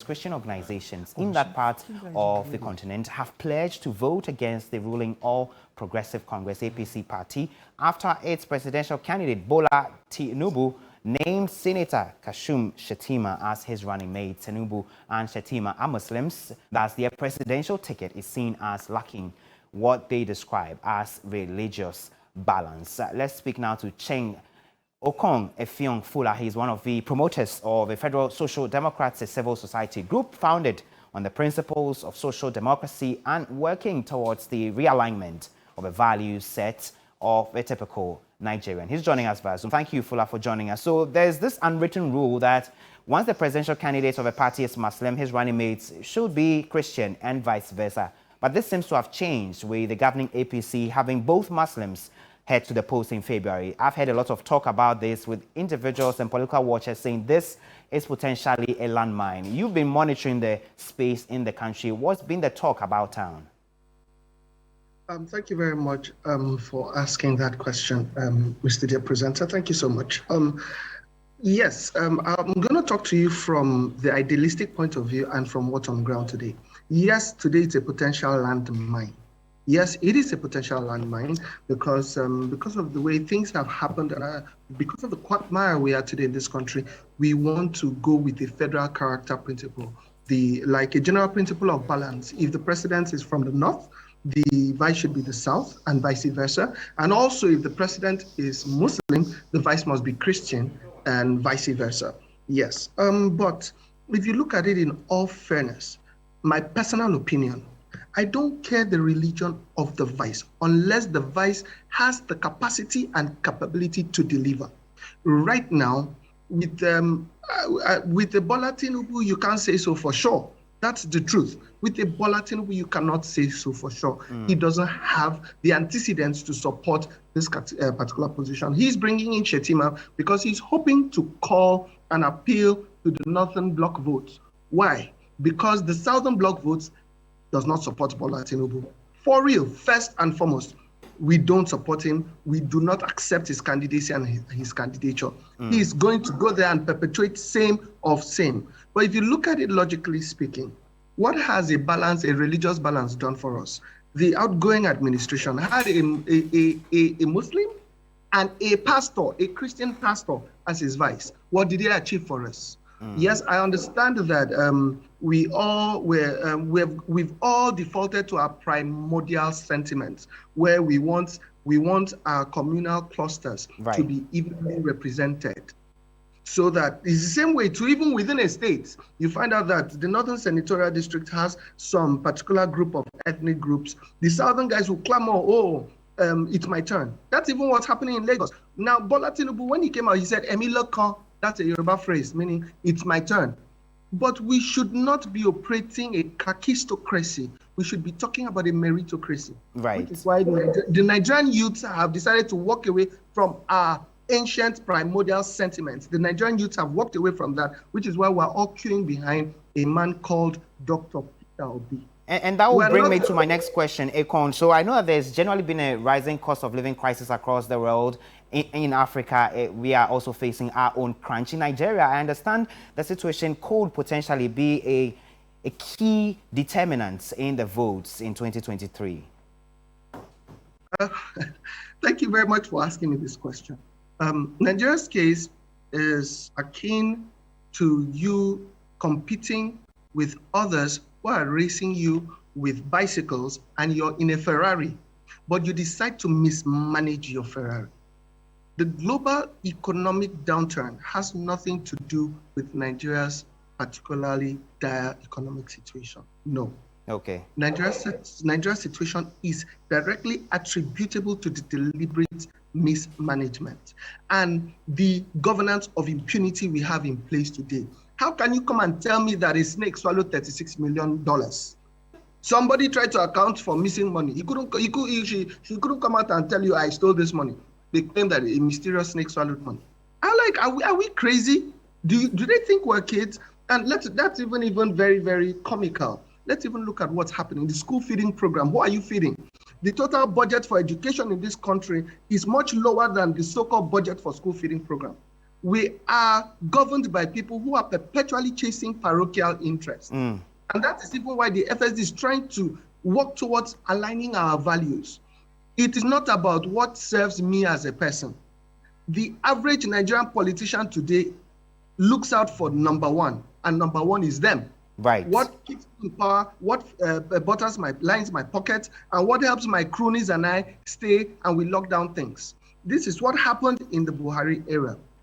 Christian organizations in that part of the continent have pledged to vote against the ruling All Progressive Congress APC party after its presidential candidate Bola Tinubu named Senator Kashim Shettima as his running mate. Tinubu and Shettima are Muslims, thus their presidential ticket is seen as lacking what they describe as religious balance. Let's speak now to Cheng Okong Effiong Fula. He is one of the promoters of the Federal Social Democrats, a civil society group founded on the principles of social democracy and working towards the realignment of a value set of a typical Nigerian. He's joining us via Zoom. Thank you, Fula, for joining us. So there's this unwritten rule that once the presidential candidate of a party is Muslim, his running mates should be Christian and vice versa. But this seems to have changed with the governing APC having both Muslims head to the polls in February. I've heard a lot of talk about this with individuals and political watchers saying this is potentially a landmine. You've been monitoring the space in the country. What's been the talk about town? Thank you very much for asking that question, Mr. Dear Presenter. Thank you so much. Yes, I'm going to talk to you from the idealistic point of view and from what's on ground today. Yes, today it's a potential landmine. Yes, it is a potential landmine because of the way things have happened and because of the quagmire we are today in this country, we want to go with the federal character principle, like a general principle of balance. If the president is from the north, the vice should be the south and vice versa. And also if the president is Muslim, the vice must be Christian and vice versa. Yes, but if you look at it in all fairness, my personal opinion, I don't care the religion of the vice unless the vice has the capacity and capability to deliver. Right now, with the Bola Tinubu, you can't say so for sure. That's the truth. With the Bola Tinubu, you cannot say so for sure. He doesn't have the antecedents to support this particular position. He's bringing in Shettima because he's hoping to call an appeal to the Northern Bloc votes. Why? Because the Southern Bloc votes does not support Bola Tinubu. For real, first and foremost, we don't support him. We do not accept his candidacy and his candidature. He is going to go there and perpetuate same of same. But if you look at it logically speaking, what has a religious balance done for us? The outgoing administration had a Muslim and a pastor, a Christian pastor as his vice. What did they achieve for us? Yes, I understand that we've all defaulted to our primordial sentiments, where we want our communal clusters to be evenly represented. So that it's the same way to even within a state, you find out that the Northern Senatorial District has some particular group of ethnic groups. The Southern guys will clamor, it's my turn. That's even what's happening in Lagos. Now, Bola Tinubu, when he came out, he said, Emi Lokan. That's a Yoruba phrase, meaning it's my turn. But we should not be operating a kakistocracy. We should be talking about a meritocracy. Right. Which is why the Nigerian youths have decided to walk away from our ancient primordial sentiments. The Nigerian youths have walked away from that, which is why we're all queuing behind a man called Dr. Peter Obi. And that will bring me to my next question, Akon. So I know that there's generally been a rising cost of living crisis across the world. In Africa, we are also facing our own crunch. In Nigeria, I understand the situation could potentially be a key determinant in the votes in 2023. Thank you very much for asking me this question. Nigeria's case is akin to you competing with others who are racing you with bicycles and you're in a Ferrari, but you decide to mismanage your Ferrari. The global economic downturn has nothing to do with Nigeria's particularly dire economic situation. No. Okay. Nigeria's situation is directly attributable to the deliberate mismanagement and the governance of impunity we have in place today. How can you come and tell me that a snake swallowed $36 million? Somebody tried to account for missing money. She couldn't come out and tell you I stole this money. They claim that a mysterious snake swallowed money. Are we crazy? Do they think we're kids? And that's even very, very comical. Let's even look at what's happening. The school feeding program, who are you feeding? The total budget for education in this country is much lower than the so-called budget for school feeding program. We are governed by people who are perpetually chasing parochial interests. And that is even why the FSD is trying to work towards aligning our values. It is not about what serves me as a person. The average Nigerian politician today looks out for number one, and number one is them. Right. What keeps me in power, what lines my pocket, and what helps my cronies and I stay and we lock down things. This is what happened in the Buhari era.